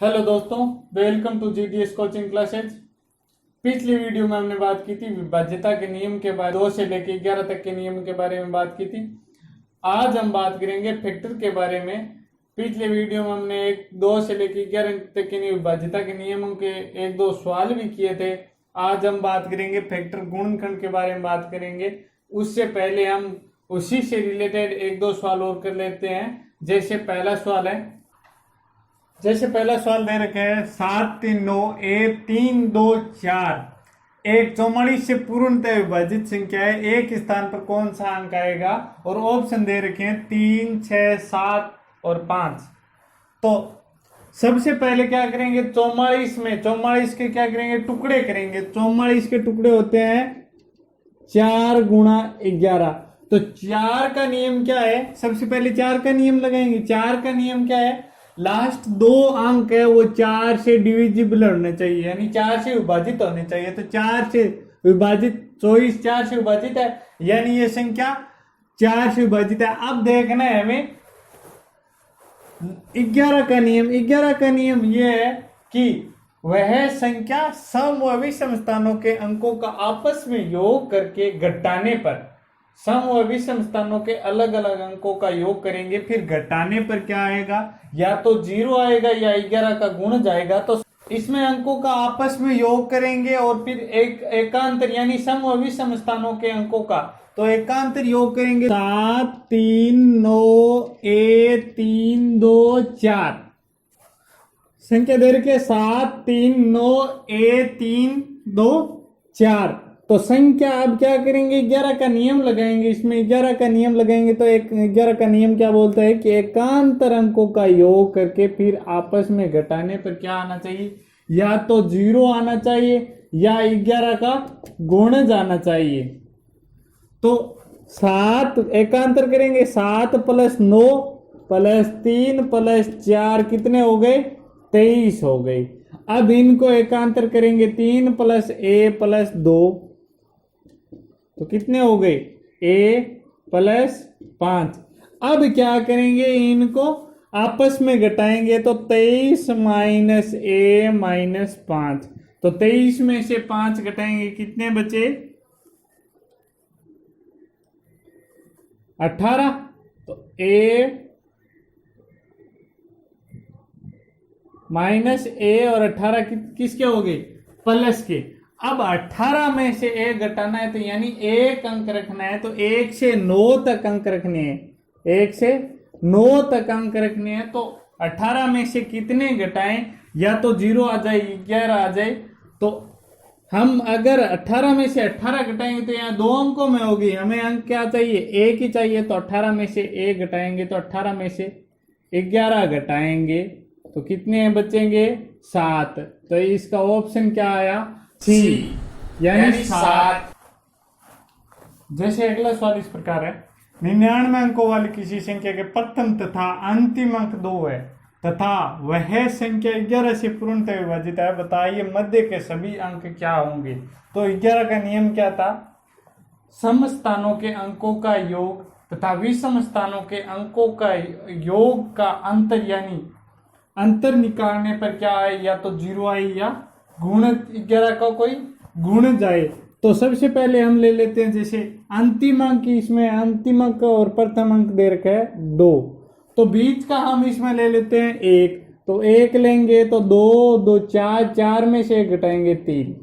Hello दोस्तों, welcome to GDS coaching classes. पिछली video में हमने बात की थी विभाज्यता के नियम के बारे में, 2 से लेकर 11 तक के नियम के बारे में बात की थी। आज हम बात करेंगे फैक्टर के बारे में। पिछले वीडियो में हमने 2 से लेकर 11 तक के विभाज्यता के नियमों के 1-2 सवाल भी किए थे। आज हम बात करेंगे फैक्टर गुणनखंड के बारे में बात करेंगे। उससे पहले हम उसी से रिलेटेड 1-2 सवाल और कर लेते हैं। जैसे पहला सवाल दे रखे है 7 3 9 1 3 2 4 एक 44 से पूर्णतः विभाजित संख्या है, एक स्थान पर कौन सा अंक आएगा? और ऑप्शन दे रखे हैं 3 6 7 और 5। तो सबसे पहले क्या करेंगे, 44 के क्या करेंगे, टुकड़े करेंगे। 44 के टुकड़े होते हैं 4 गुणा 11। तो 4 का नियम क्या है? सबसे पहले 4 का नियम लगाएंगे। 4 का नियम क्या है? लास्ट 2 अंक है वो 4 से डिविजिबल होने चाहिए, यानी 4 से विभाजित होने चाहिए। तो 4 से विभाजित 24 4 से विभाजित है, यानी ये संख्या 4 से विभाजित है। अब देखना है हमें 11 का नियम। 11 का नियम ये है कि वह संख्या सम व विषम स्थानों के अंकों का आपस में योग करके घटाने पर, सम व विषम स्थानों के अलग अलग अंकों का योग करेंगे, फिर घटाने पर क्या आएगा? या तो 0 आएगा या 11 का गुण जाएगा। तो इसमें अंकों का आपस में योग करेंगे और फिर एकांतर यानी सम व विषम स्थानों के अंकों का, तो एकांतर योग करेंगे। 7 3 9 1 3 2 4 संख्या दे रखे 7 3 9 1 3 2 4। तो संख्या अब क्या करेंगे, 11 का नियम लगाएंगे। इसमें 11 का नियम लगाएंगे तो 11 का नियम क्या बोलता है कि एकांतर अंकों का योग करके फिर आपस में घटाने पर क्या आना चाहिए? या तो 0 आना चाहिए या 11 का गुण जाना चाहिए। तो 7 एकांतर करेंगे, 7 + 9 + 3 + 4 कितने हो गए? 23 हो गए। अब इनको एकांतर करेंगे, 3 + a + 2 तो कितने हो गए? a + 5। अब क्या करेंगे, इनको आपस में घटाएंगे तो 23 - a - 5। तो 23 में से 5 घटाएंगे, कितने बचे? 18। तो a और 18 किसके हो गए? प्लस के। अब 18 में से 1 घटाना है, तो यानी 1 अंक रखना है। तो 1 से 9 तक अंक रखने हैं, 1 से 9 तक अंक रखने हैं। तो 18 में से कितने घटाएं? या तो 0 आ जाए, 11 आ जाए। तो हम अगर 18 में से 18 घटाएंगे तो यहाँ 2 अंकों में होगी। हमें अंक क्या चाहिए? 1 ही चाहिए। तो 18 में से 1 घटाएंगे तो 18 में से 11 घटाएंगे तो कितने बचेंगे? 7। तो इसका ऑप्शन क्या आया? सी, यानी 7। जैसे अगला सवाल इस प्रकार है, 99 अंकों वाली किसी संख्या के प्रथम तथा अंतिम अंक 2 है तथा वह संख्या 11 से पूर्णतः विभाजित है, बताइए मध्य के सभी अंक क्या होंगे? तो 11 का नियम क्या था? सम स्थानों के अंकों का योग तथा विषम स्थानों के अंकों का योग का अंतर, यानी अंतर निकालने पर क्या आए? या तो 0 आए या गुण 11 का कोई गुण जाए। तो सबसे पहले हम ले लेते हैं जैसे अंतिम अंक। इसमें अंतिम अंक और प्रथम अंक दे रखा है 2, तो बीच का हम इसमें ले लेते हैं 1। तो 1 लेंगे तो 2 2 4, 4 में से 1 घटाएंगे 3।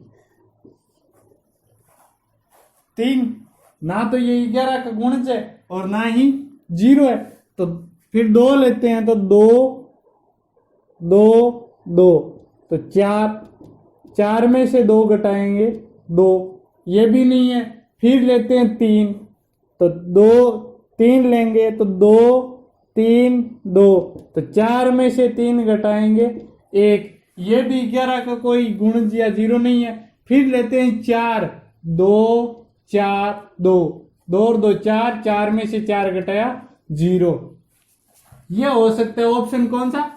ना तो ये 11 का गुणज है और ना ही 0 है। तो फिर 2 लेते हैं तो 2 2 2 तो 4 में से 2 घटाएंगे 2, ये भी नहीं है। फिर लेते हैं 3, तो 3 लेंगे तो 2 3 2 तो 4 में से 3 घटाएंगे 1, ये भी 11 का कोई गुण या 0 नहीं है। फिर लेते हैं 4, 2 4 2 2 और 2 4, 4 में से 4 घटाया 0। यह हो सकता है ऑप्शन कौन सा?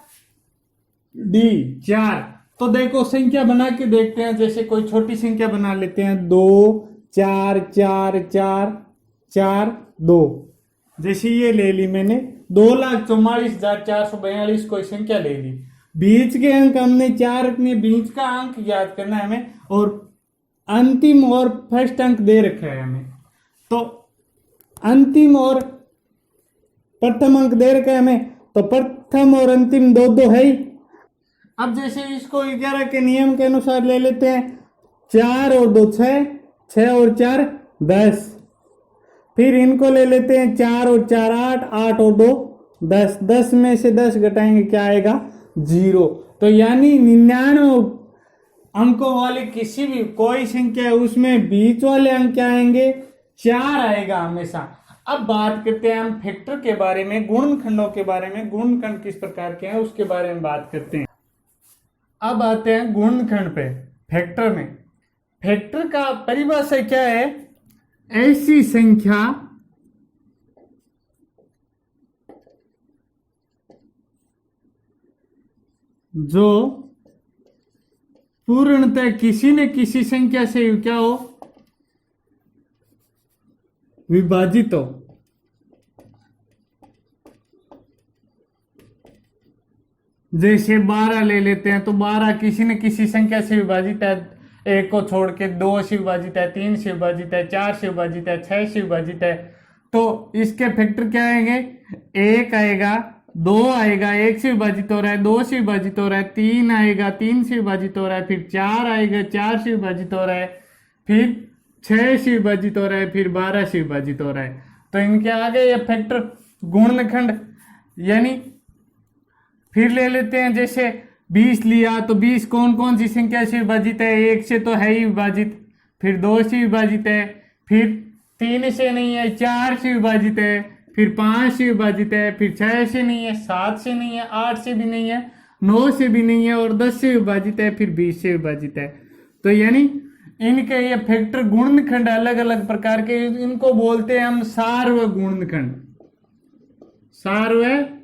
डी, 4। तो देखो संख्या बना के देखते हैं। जैसे कोई छोटी संख्या बना लेते हैं, 2 4 4 4 4 2। जैसे ये ले ली मैंने, 2,44,442 कोई संख्या ले ली। बीच के अंक हमने 4 रखने, बीच का अंक याद करना है हमें, और अंतिम और फर्स्ट अंक दे रखा है हमें। तो अंतिम और प्रथम अंक दे रखा है हमें, तो प्रथम और अंतिम दो दो है ही। अब जैसे इसको 11 के नियम के अनुसार ले लेते हैं, 4 और 2 6, 6 और 4 10। फिर इनको ले लेते हैं, 4 और 4 8, 8 और 2 10, 10 में से 10 घटाएंगे क्या आएगा 0। तो यानी 99 अंकों वाले किसी भी कोई संख्या है उसमें बीच वाले अंक क्या आएंगे 4 आएगा हमेशा। अब बात करते हैं हम फैक्टर के बारे में, गुणनखंडों के बारे में, गुणनखंड किस प्रकार के हैं उसके बारे में बात करते हैं। अब आते हैं गुणनखंड पे। फैक्टर में फैक्टर का परिभाषा क्या है, ऐसी संख्या जो पूर्णतः किसी न किसी संख्या से क्या हो विभाजित हो। जैसे 12 ले लेते हैं तो 12 किसी न किसी संख्या से विभाजित है, 1 को छोड़ के 2 से विभाजित है, 3 से विभाजित है, 4 से विभाजित है, 6 से विभाजित है। तो इसके फैक्टर क्या आएंगे, 1 आएगा, 2 आएगा, 1 से विभाजित हो रहा है, 2 से विभाजित हो रहा है, 3 आएगा, 3 से विभाजित हो रहा है, फिर 4 आएगा, 4 से विभाजित हो रहा है, फिर 6 से विभाजित हो रहा है, फिर 12 से विभाजित हो रहा है। तो इनके आगे ये फैक्टर गुणनखंड। यानी फिर ले लेते हैं, जैसे 20 लिया तो 20 कौन कौन सी संख्या से विभाजित है, 1 से तो है ही विभाजित, फिर 2 से विभाजित है, फिर 3 से नहीं है, 4 से विभाजित है, फिर 5 से विभाजित है, फिर 6 से नहीं है, 7 से नहीं है, 8 से भी नहीं है, 9 से भी नहीं है, और 10 से विभाजित है, फिर 20 से विभाजित है। तो यानी इनके ये फैक्टर गुणनखंड अलग अलग प्रकार के, इनको बोलते हैं हम सार्वगुणनखंड। सार्वगुणनखंड।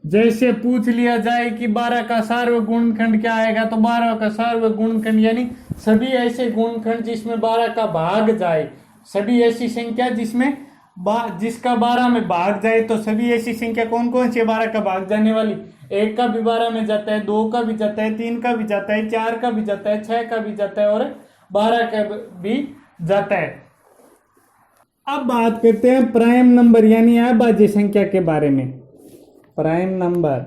जैसे पूछ लिया जाए कि 12 का सार्वगुणनखंड क्या आएगा, तो 12 का सार्वगुणनखंड यानी सभी ऐसे गुणनखंड जिसमें 12 का भाग जाए, सभी ऐसी संख्या जिसमें जिसका 12 में भाग जाए। तो सभी ऐसी संख्या कौन कौन सी 12 का भाग जाने वाली, 1 का भी 12 में जाता है, 2 का भी जाता है, 3 का भी जाता है, 4 का भी जाता है, 6 का भी जाता है, और 12 का भी जाता है। अब बात करते हैं प्राइम नंबर यानी अभाज्य संख्या के बारे में। प्राइम नंबर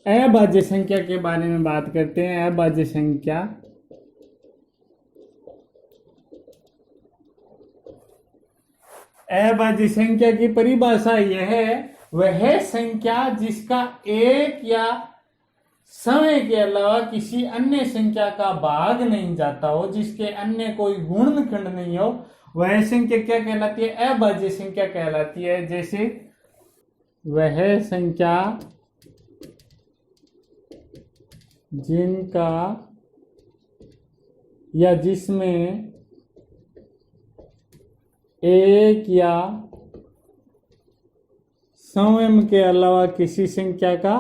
अभाज्य संख्या के बारे में बात करते हैं। अभाज्य संख्या अभाज्य संख्या की परिभाषा यह है, वह संख्या जिसका एक या समय के अलावा किसी अन्य संख्या का भाग नहीं जाता हो, जिसके अन्य कोई गुणनखंड नहीं हो, वह संख्या क्या कहलाती है, अभाज्य संख्या कहलाती है। जैसे वह संख्या जिनका या जिसमें एक या स्वयं के अलावा किसी संख्या का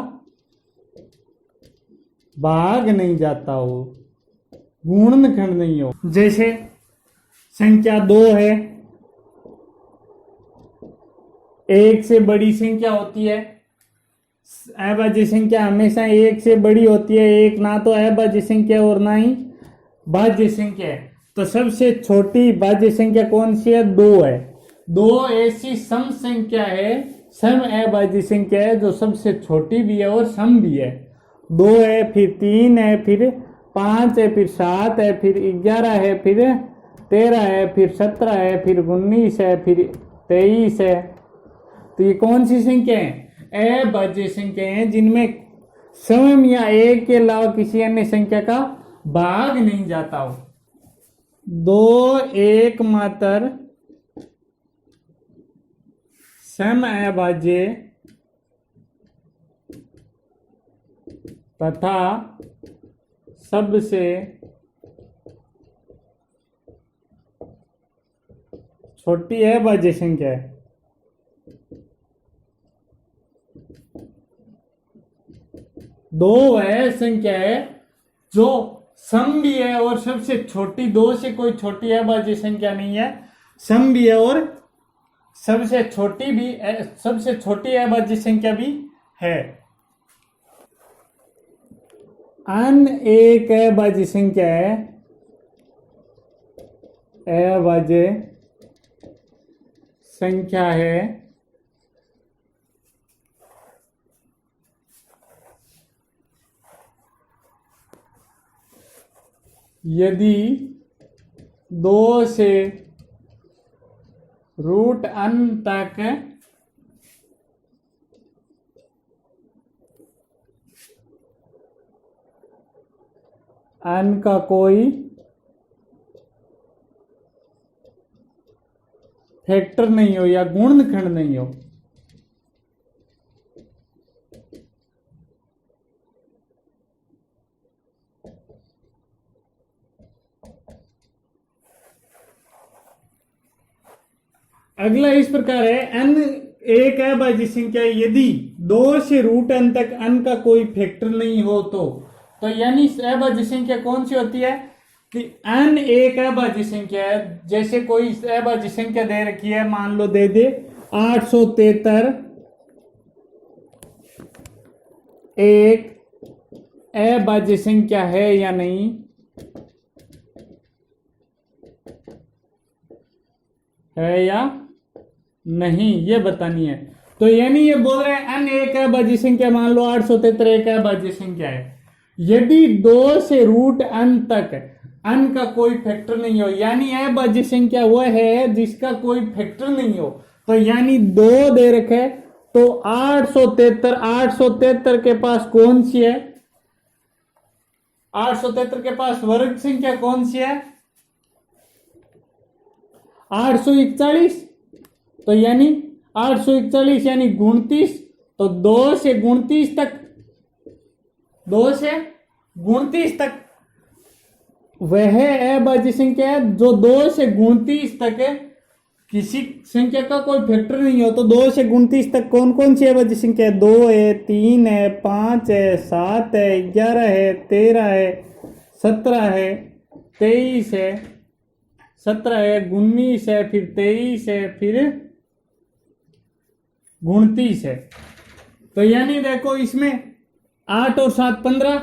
भाग नहीं जाता हो, गुणनखंड नहीं हो। जैसे संख्या 2 है, एक से बड़ी संख्या होती है, अभाज्य संख्या हमेशा एक से बड़ी होती है, एक ना तो अभाज्य संख्या और ना ही भाज्य संख्या है। तो सबसे छोटी भाज्य संख्या कौन सी है, 2 है। 2 ऐसी सम संख्या है, सम अभाज्य संख्या है जो सबसे छोटी भी है और सम भी है। 2 है, फिर 3 है, फिर 5 है, फिर 7 है, फिर 11 है, फिर 13 है, फिर 17 है, फिर 19 है, फिर 23 है। तो ये कौन सी संख्या है, अभाज्य संख्या है जिनमें स्वयं या एक के अलावा किसी अन्य संख्या का भाग नहीं जाता हो। 2 एकमात्र सम अभाज्य तथा सबसे छोटी अभाज्य संख्या है। दो वह संख्या है जो सम भी है और सबसे छोटी, 2 से कोई छोटी अभाज्य संख्या नहीं है, सम भी है और सबसे छोटी अभाज्य संख्या भी है। अन एक अभाज्य संख्या है, अभाज्य संख्या है यदि 2 से रूट n तक n का कोई फैक्टर नहीं हो या गुणनखंड नहीं हो। अगला इस प्रकार है, n एक अभाज्य संख्या यदि 2 से रूट n तक n का कोई फैक्टर नहीं हो तो यानी अभाज्य संख्या कौन सी होती है कि n एक अभाज्य संख्या है। जैसे कोई अभाज्य संख्या दे रखी है, मान लो दे दे 873 एक अभाज्य संख्या है या नहीं, है या नहीं ये बतानी है। तो यानी ये बोल रहे हैं n एक अभाज्य संख्या, मान लो 873 एक अभाज्य संख्या है, यदि 2 से रूट n तक n का कोई फैक्टर नहीं हो, यानी अभाज्य संख्या वह है जिसका कोई फैक्टर नहीं हो। तो यानी 2 दे रखे, तो 873 के पास कौन सी है, 873 के पास वर्ग संख्या कौन सी है, 841। तो यानी 841 यानी 29, तो 2 से 29 तक वह अभाज्य संख्या है जो 2 से 29 तक है। किसी संख्या का कोई फैक्टर नहीं हो तो 2 से 29 तक कौन कौन सी अभाज्य संख्या है, 2 है, 3 है, 5 है, 7 है, 11 है, 13 है, 17 है, 23 है, 17 है, 19 है, फिर 23 है, फिर 29 है। तो यानी देखो इसमें 8 और 7 15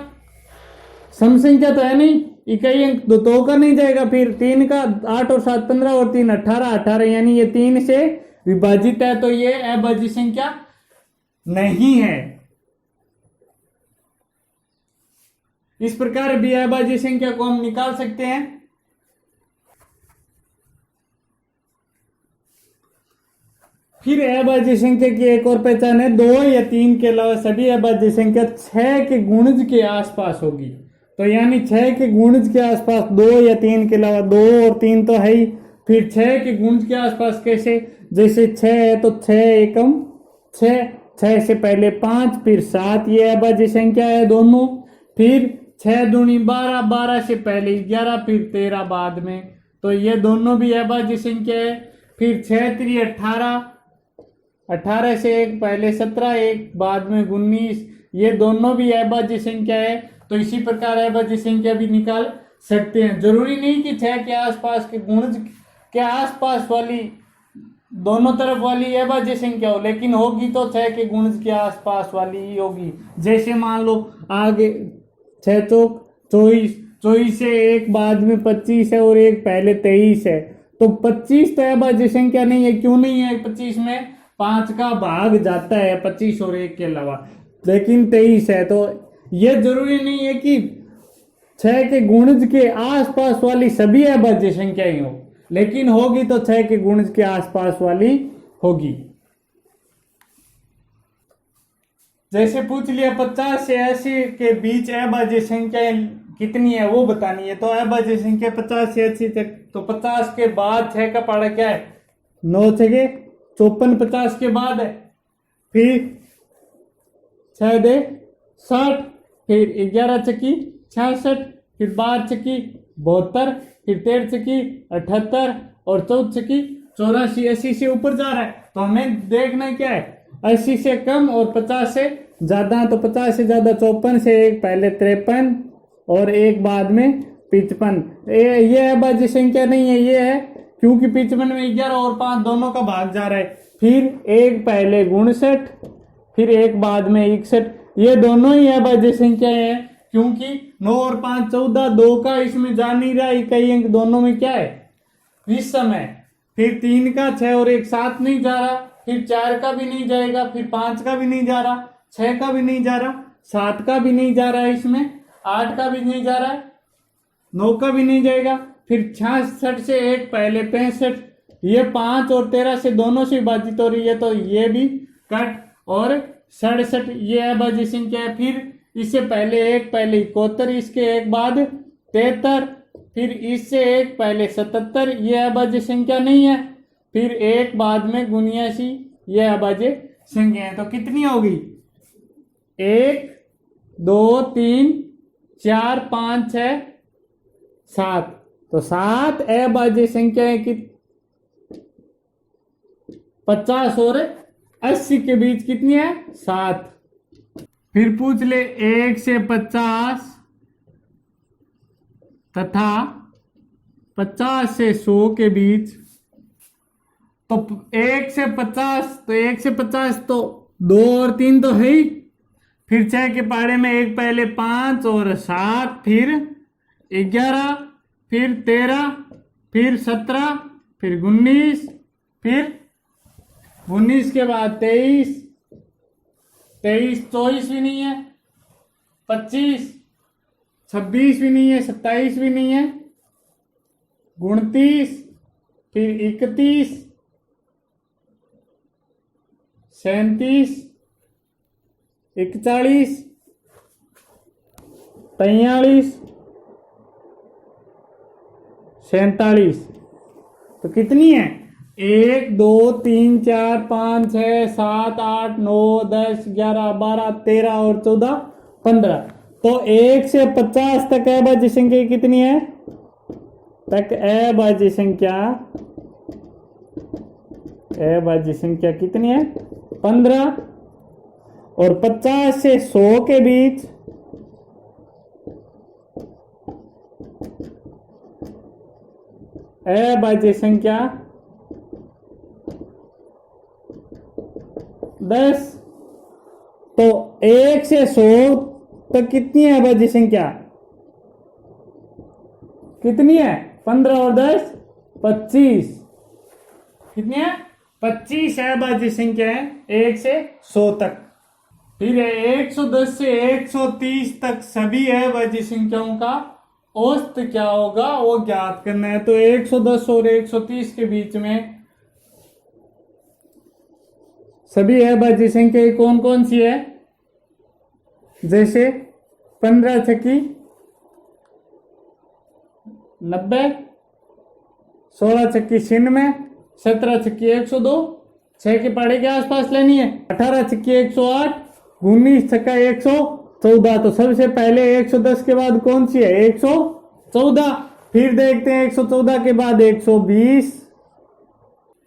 सम संख्या तो है नहीं, इकाई अंक दो का नहीं जाएगा, फिर 3 का 8 और 7 15 और 3 18 यानी ये 3 से विभाजित है, तो ये अभाज्य संख्या नहीं है। इस प्रकार भी अभाज्य संख्या को हम निकाल सकते हैं। फिर अभाज्य संख्या की एक और पहचान है, 2 या 3 के अलावा सभी अभाज्य संख्या 6 के गुणज के आसपास होगी। तो यानी 6 के गुणज के आसपास 2 या 3 के अलावा, 2 और 3 तो है ही, फिर 6 के गुणज के आसपास कैसे, जैसे 6 है तो 6 एकम 6, 6 से पहले 5 फिर 7, ये अभाज्य संख्या है दोनों। फिर 6 दूनी 12, 12 से पहले 11 फिर 13 बाद में, तो ये दोनों भी अभाज्य संख्या है। फिर 6 3 18, 18 से 1 पहले 17, 1 बाद में 19, ये दोनों भी अभाज्य संख्या है। तो इसी प्रकार अभाज्य संख्या भी निकाल सकते हैं। जरूरी नहीं कि 6 के आसपास के गुणज के आसपास वाली दोनों तरफ वाली अभाज्य संख्या हो, लेकिन होगी तो 6 के गुणज के आसपास वाली ही होगी। जैसे मान लो आगे 6 चौक 24, 24 से 1 बाद में 25 है और 1 पहले 23 है, तो 25 तो अभाज्य संख्या नहीं है। क्यों नहीं है? 25 में 5 का भाग जाता है 25 और 1 के अलावा, लेकिन 23 है। तो यह जरूरी नहीं है कि 6 के गुणज के आसपास वाली सभी अभाज्य संख्या ही हो, लेकिन होगी तो 6 के गुणज के आसपास वाली होगी। जैसे पूछ लिया 50 से 80 के बीच अभाज्य संख्या कितनी है वो बतानी है, तो अभाज्य संख्या 50 से 80 तक, तो 50 के बाद 6 का पहाड़ा क्या है, 9 छके 54, 50 के बाद है, फिर 6 दे 60, फिर 11 चकी 66, फिर 12 चकी 72, फिर 13 चकी 78 और 14 चकी 84। 80 से ऊपर जा रहा है तो हमें देखना क्या है, 80 से कम और 50 से ज्यादा। तो 50 से ज्यादा 54 से 1 पहले 53 और 1 बाद में 55। ये अभाज्य संख्या नहीं है, ये है क्योंकि 55 में 11 और 5 दोनों का भाग जा रहा है। फिर एक पहले 59, फिर एक बाद में 61, ये दोनों ही अभाज्य संख्या है, क्योंकि 9 और 5 14, 2 का इसमें जा नहीं रहा, इकाई अंक दोनों में क्या है, विषम है। फिर 3 का 6 और 1 7 नहीं जा रहा, फिर 4 का भी नहीं जाएगा, फिर 5 का भी नहीं जा रहा, 6 का भी नहीं जा रहा, 7 का भी नहीं जा रहा है, इसमें 8 का भी नहीं जा रहा है, 9 का भी नहीं जाएगा। फिर 66 से 1 पहले 65, ये 5 और 13 से दोनों से विभाजित हो रही है, तो ये भी कट। और 67 ये अभाज्य संख्या है। फिर इससे पहले 1 पहले 71, इसके एक बाद 73, फिर इससे 1 पहले 77, ये अभाज्य संख्या नहीं है। फिर एक बाद में 79, ये अभाज्य संख्या है। तो कितनी होगी, 1 2 3 4 5 6 7, तो 7 अभाज्य संख्याएं कि 50 और 80 के बीच कितनी है, 7। फिर पूछ ले 1 से 50 तथा 50 से 100 के बीच। तो 1 से 50, तो 1 से 50 तो 2 और 3 तो है ही। फिर 6 के पहाड़े में 1 पहले 5 और 7, फिर 11, फिर 13, फिर 17, फिर 19, फिर 19 के बाद 23, 24 भी नहीं है, 25, 26 भी नहीं है, 27 भी नहीं है, 29, फिर 31, 37, 41, 43, 47। तो कितनी है, 1 2 3 4 5 6 7 8 9 10 11 12 13 और 14 15। तो 1 से 50 तक अभाज्य संख्या कितनी है, अभाज्य संख्या कितनी है, 15। और 50 से 100 के बीच अभाज्य संख्या 10। तो 1 से 100 तक कितनी है अभाज्य संख्या, कितनी है, 15 और 10 25। कितनी है, 25 अभाज्य संख्या है 1 से 100 तक। फिर 110 से 130 तक सभी अभाज्य संख्याओं का औसत क्या होगा वो ज्ञात करना है। तो 110 और 130 के बीच में सभी अभाज्य संख्या कौन कौन सी है, जैसे 15 छक्की 90, 16 छक्की 96, 17 छक्की 102, 6 के पहाड़े के आसपास लेनी है, 18 छक्की 108, 19 छक्का 114। तो सबसे पहले 110 के बाद कौन सी है, 114। फिर देखते हैं 114 के बाद 120,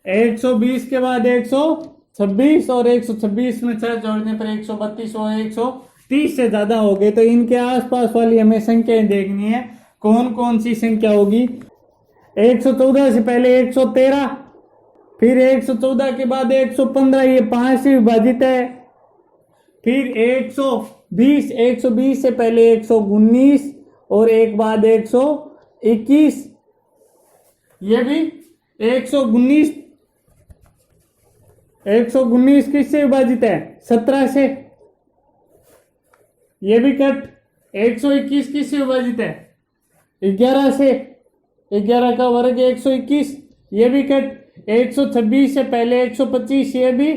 120 के बाद 126, और 126 में 6 जोड़ने पर 132 और 130 से ज्यादा हो गए। तो इनके आसपास वाली हमें संख्याएं देखनी है, कौन कौन सी संख्या होगी। 114 से पहले 113, फिर 114 के बाद 115, ये 5 से विभाजित है। फिर 120 से पहले 119 और एक बाद 121, ये भी 119 किससे विभाजित है, 17 से, ये भी कट। 121 किससे विभाजित है, 11 से, 11 का वर्ग 121, ये भी कट। 126 से पहले 125, ये भी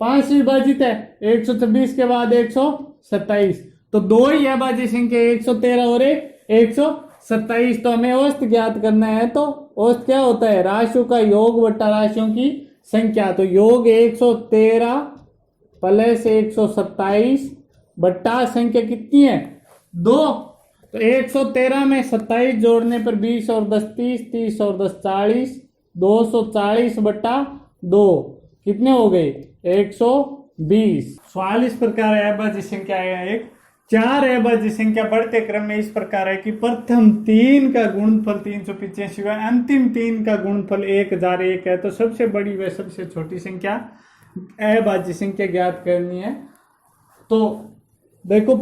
5 से विभाजित है। 126 के बाद 127, तो दो ही अभाज्य संख्या 113 और 127। तो हमें औसत ज्ञात करना है। तो औसत क्या होता है, राशियों का योग बट्टा राशियों की संख्या। तो योग 113 प्लस 127 बट्टा संख्या कितनी है, 2। तो 113 में 27 जोड़ने पर 20 और 10 30, 30 और 10 40, 240 बट्टा 2 कितने हो गए, 120। 44 प्रकार अभाज्य संख्या है एक चार अभाज्य संख्या बढ़ते क्रम में इस प्रकार है कि प्रथम 3 का गुणनफल 385 है, अंतिम 3 का गुणनफल 1001 है। तो सबसे बड़ी व सबसे छोटी संख्या अभाज्य संख्या ज्ञात करनी है। तो देखो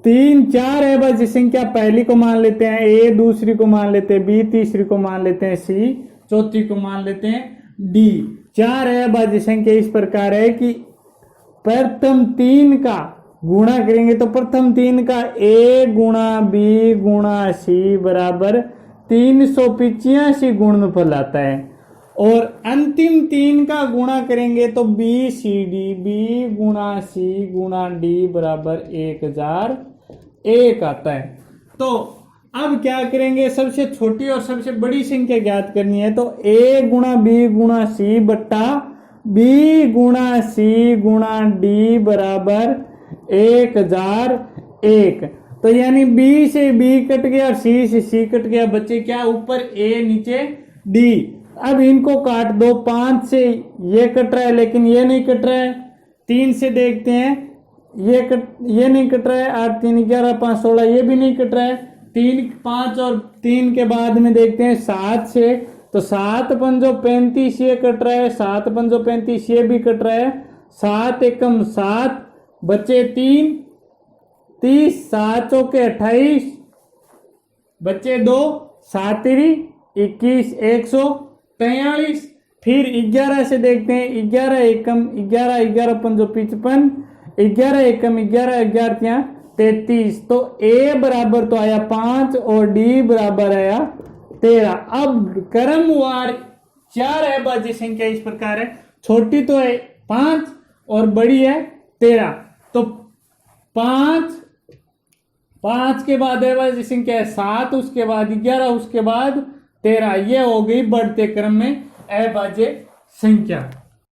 3 4 अभाज्य संख्या पहली को मान लेते हैं ए, दूसरी को मान लेते हैं बी, तीसरी को मान लेते हैं सी, चौथी को मान लेते हैं डी। 4 अभाज्य संख्या इस प्रकार है कि प्रथम 3 का गुणा करेंगे तो प्रथम 3 का ए गुणा बी गुणा सी बराबर 385 गुणनफल आता है, और अंतिम 3 का गुणा करेंगे तो बी सी डी, बी गुणा सी गुणा डी बराबर 1001 आता है। तो अब क्या करेंगे, सबसे छोटी और सबसे बड़ी संख्या ज्ञात करनी है। तो ए गुणा बी गुणा सी बट्टा बी गुणा सी गुणा डी बराबर 1001। तो यानी बी से बी कट गया और सी से सी कट गया, बच्चे क्या, ऊपर ए नीचे डी। अब इनको काट दो, 5 से ये कट रहा है लेकिन ये नहीं कट रहा है। 3 से देखते हैं, ये नहीं कट रहा है, 8 3 11 5 16, ये भी नहीं कट रहा है। 3 5 और 3 के बाद में देखते हैं 7 से, तो 7 पंजो 35 ये कट रहा है, 7 पंजो 35 ये भी कट रहा है। 7 एकम 7 बचे 3 30, 7 चौके 28 बचे 2, 7 तिरी 21, 143। फिर 11 से देखते हैं, 11 एकम 11, 11 पंजो 55, 11 एकम 11, 11 33। तो ए बराबर तो आया 5 और डी बराबर आया 13। अब क्रमवार 4 अभाज्य संख्या इस प्रकार है, छोटी तो है 5 और बड़ी है 13। तो 5 के बाद अभाज्य संख्या है 7, उसके बाद 11, उसके बाद 13। ये हो गई बढ़ते क्रम में अभाज्य संख्या।